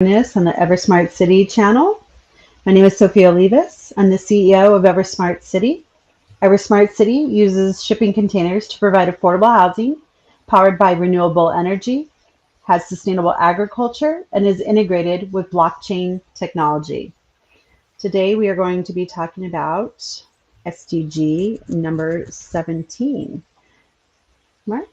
This on the EverSmart City channel. My name is Sophia Olivas. I'm the CEO of EverSmart City. EverSmart City uses shipping containers to provide affordable housing, powered by renewable energy, has sustainable agriculture, and is integrated with blockchain technology. Today we are going to be talking about SDG number 17. Mark?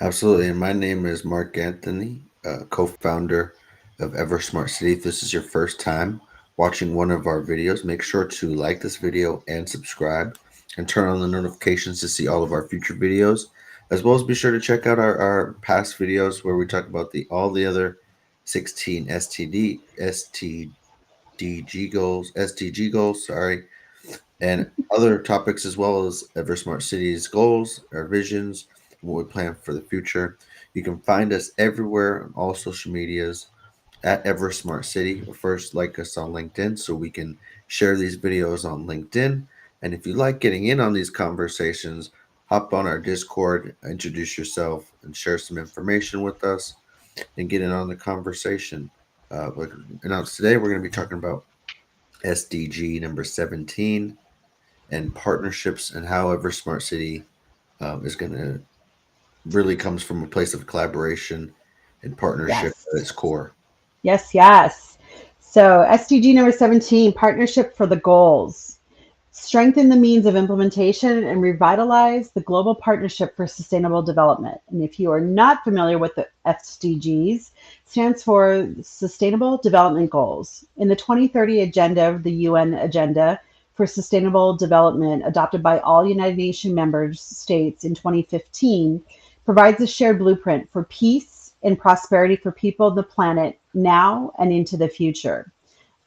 Absolutely. And my name is Mark Anthony, co-founder of EverSmart City. If this is your first time watching one of our videos, make sure to like this video and subscribe and turn on the notifications to see all of our future videos, as well as be sure to check out our past videos where we talk about all the other 16 SDG goals, SDG goals, sorry, and other topics as well as EverSmart City's goals, our visions, and what we plan for the future. You can find us everywhere on all social medias at EverSmart City. Or first, like us on LinkedIn so we can share these videos on LinkedIn. And if you like getting in on these conversations, hop on our Discord, introduce yourself, and share some information with us and get in on the conversation. Like announced today, we're going to be talking about SDG number 17 and partnerships and how EverSmart City is going to really comes from a place of collaboration and partnership at Yes. its core. Yes. So, SDG number 17, Partnership for the Goals. Strengthen the means of implementation and revitalize the global partnership for sustainable development. And if you are not familiar with the SDGs, stands for Sustainable Development Goals. In the 2030 agenda, the UN agenda for sustainable development adopted by all United Nations member states in 2015 provides a shared blueprint for peace and prosperity for people and the planet now and into the future.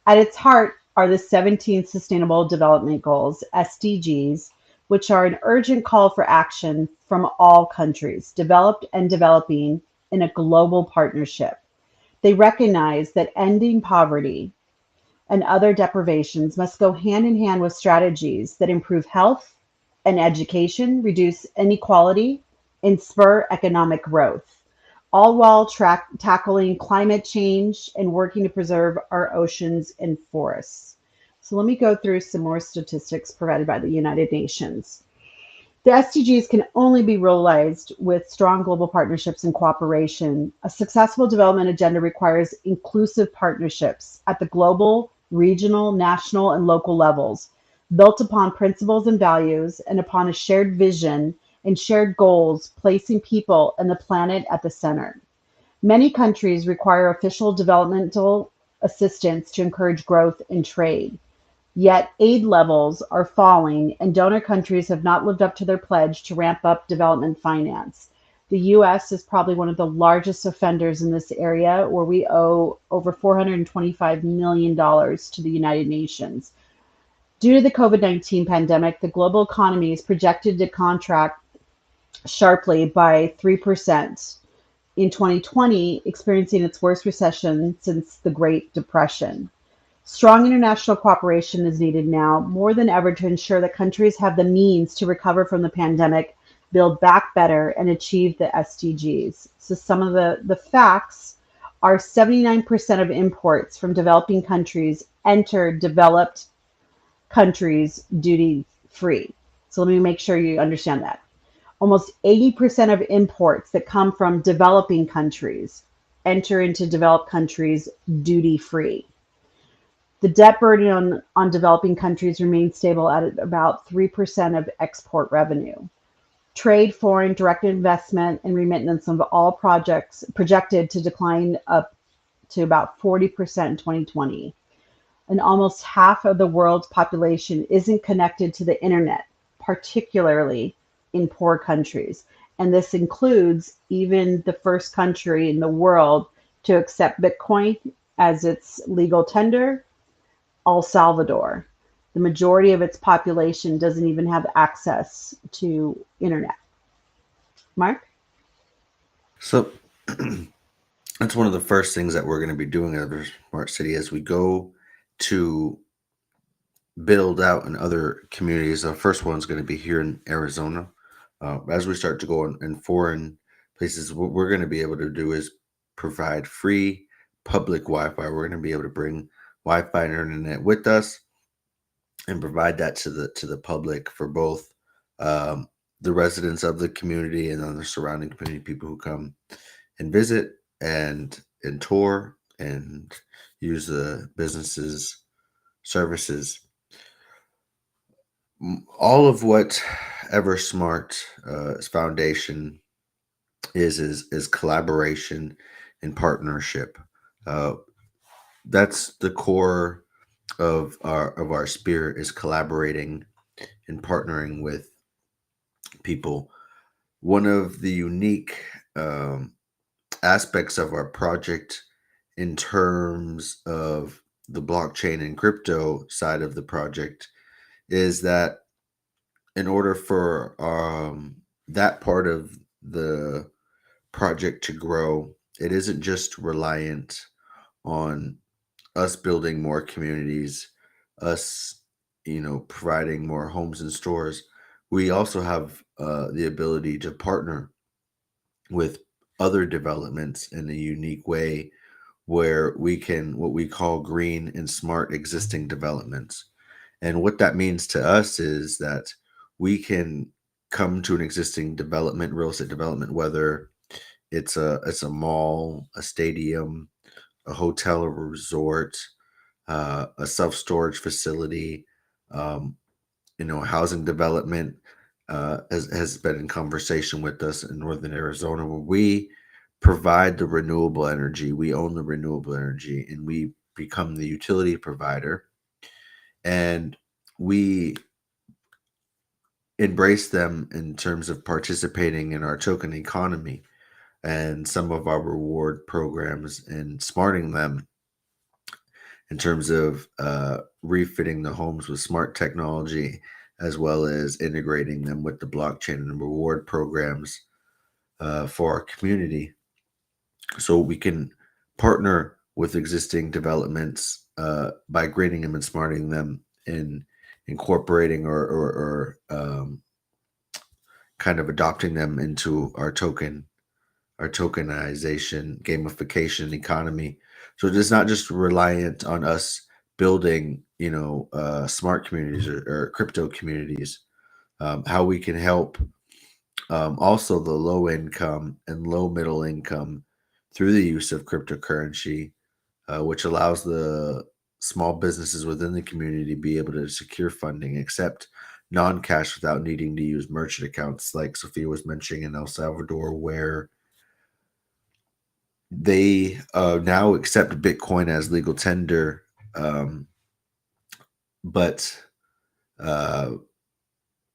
At its heart are the 17 Sustainable Development Goals, SDGs, which are an urgent call for action from all countries, developed and developing, in a global partnership. They recognize that ending poverty and other deprivations must go hand in hand with strategies that improve health and education, reduce inequality, and spur economic growth, all while tackling climate change and working to preserve our oceans and forests. So let me go through some more statistics provided by the United Nations. The SDGs can only be realized with strong global partnerships and cooperation. A successful development agenda requires inclusive partnerships at the global, regional, national, and local levels, built upon principles and values and upon a shared vision and shared goals, placing people and the planet at the center. Many countries require official developmental assistance to encourage growth and trade. Yet aid levels are falling, and donor countries have not lived up to their pledge to ramp up development finance. The US is probably one of the largest offenders in this area, where we owe over $425 million dollars to the United Nations. Due to the COVID 19 pandemic, the global economy is projected to contract sharply by 3% in 2020, experiencing its worst recession since the Great Depression. Strong international cooperation is needed now more than ever to ensure that countries have the means to recover from the pandemic, build back better, and achieve the SDGs. So, some of the facts are 79% of imports from developing countries enter developed countries duty free. So, let me make sure you understand that. Almost 80% of imports that come from developing countries enter into developed countries duty free. The debt burden on developing countries remains stable at about 3% of export revenue. Trade, foreign direct investment, and remittance of all projects projected to decline up to about 40% in 2020. And almost half of the world's population isn't connected to the internet, particularly in poor countries. And this includes even the first country in the world to accept Bitcoin as its legal tender, El Salvador. The majority of its population doesn't even have access to internet. Mark? So that's one of the first things that we're going to be doing at EverSmart City as we go to build out in other communities. The first one's going to be here in Arizona. As we start to go in foreign places, what we're going to be able to do is provide free public Wi-Fi. We're going to be able to bring Wi-Fi and internet with us and provide that to the public for both um, the residents of the community and then the surrounding community, people who come and visit and tour and use the businesses services. All of what EverSmart's foundation is collaboration and partnership. Uh, that's the core of our spirit, is collaborating and partnering with people. One of the unique um, aspects of our project in terms of the blockchain and crypto side of the project is that in order for that part of the project to grow, it isn't just reliant on us building more communities, us, providing more homes and stores. We also have the ability to partner with other developments in a unique way where we can what we call green and smart existing developments. And what that means to us is that we can come to an existing development, real estate development, whether it's a mall, a stadium, a hotel or resort, a self-storage facility, um, housing development has been in conversation with us in Northern Arizona, where we provide the renewable energy. We own the renewable energy, and we become the utility provider, and we embrace them in terms of participating in our token economy and some of our reward programs and smarting them in terms of refitting the homes with smart technology, as well as integrating them with the blockchain and reward programs for our community. So we can partner with existing developments by grading them and smarting them and incorporating or kind of adopting them into our tokenization, gamification economy. So it's not just reliant on us building, smart communities or crypto communities. How we can help also the low income and low middle income through the use of cryptocurrency, which allows the small businesses within the community to be able to secure funding, accept non-cash without needing to use merchant accounts, like Sophia was mentioning in El Salvador, where they now accept Bitcoin as legal tender, um, but uh,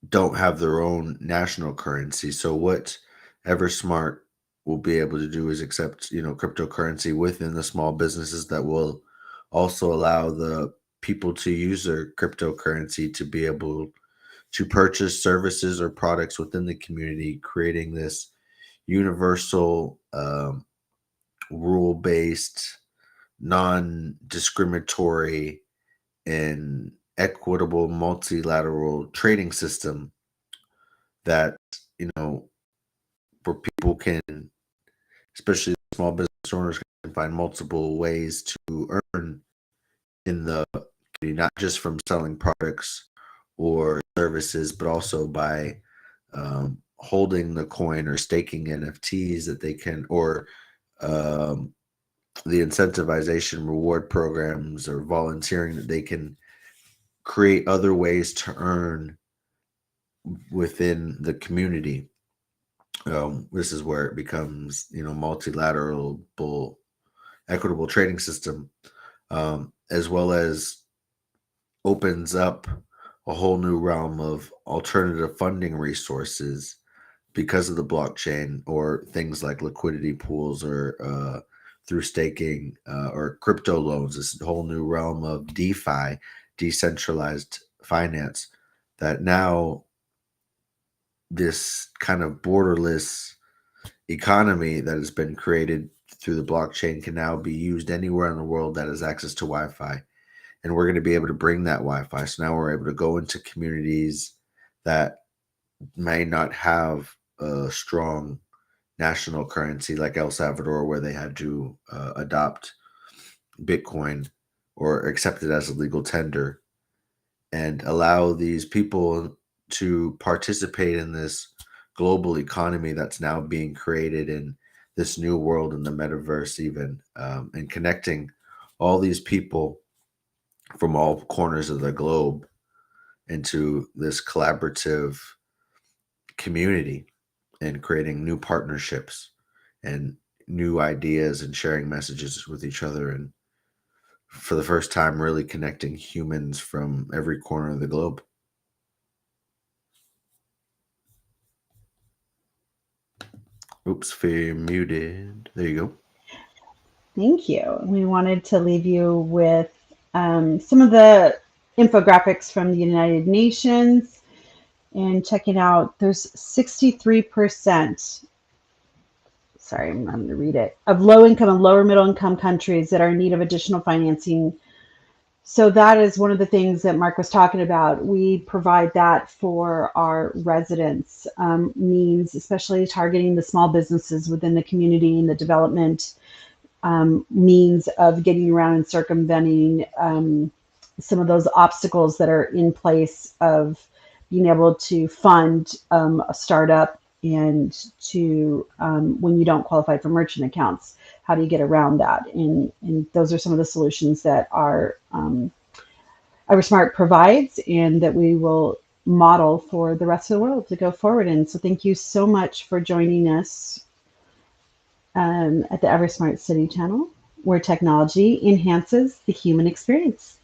don't have their own national currency. So what EverSmart will be able to do is accept, cryptocurrency within the small businesses that will also allow the people to use their cryptocurrency to be able to purchase services or products within the community, creating this universal rule-based, non-discriminatory, and equitable multilateral trading system that, you know where people can, especially small business owners, can find multiple ways to earn in the community, not just from selling products or services, but also by holding the coin or staking NFTs that they can, or um, the incentivization reward programs or volunteering that they can create other ways to earn within the community. This is where it becomes, multilateral, equitable trading system, as well as opens up a whole new realm of alternative funding resources because of the blockchain, or things like liquidity pools, or through staking, or crypto loans. This whole new realm of DeFi, decentralized finance, that now this kind of borderless economy that has been created through the blockchain can now be used anywhere in the world that has access to Wi-Fi. And we're going to be able to bring that Wi-Fi. So now we're able to go into communities that may not have a strong national currency, like El Salvador, where they had to adopt Bitcoin or accept it as a legal tender, and allow these people to participate in this global economy that's now being created in this new world in the metaverse, even, and connecting all these people from all corners of the globe into this collaborative community, and creating new partnerships and new ideas and sharing messages with each other, and for the first time really connecting humans from every corner of the globe. Oops, fear muted. There you go. Thank you. We wanted to leave you with some of the infographics from the United Nations and checking out. There's 63%, sorry, I'm going to read it, of low income and lower middle income countries that are in need of additional financing. So that is one of the things that Mark was talking about. We provide that for our residents, means especially targeting the small businesses within the community and the development, means of getting around and circumventing some of those obstacles that are in place of being able to fund a startup, and to when you don't qualify for merchant accounts, how do you get around that? And those are some of the solutions that our EverSmart provides, and that we will model for the rest of the world to go forward in. So thank you so much for joining us at the EverSmart City channel, where technology enhances the human experience.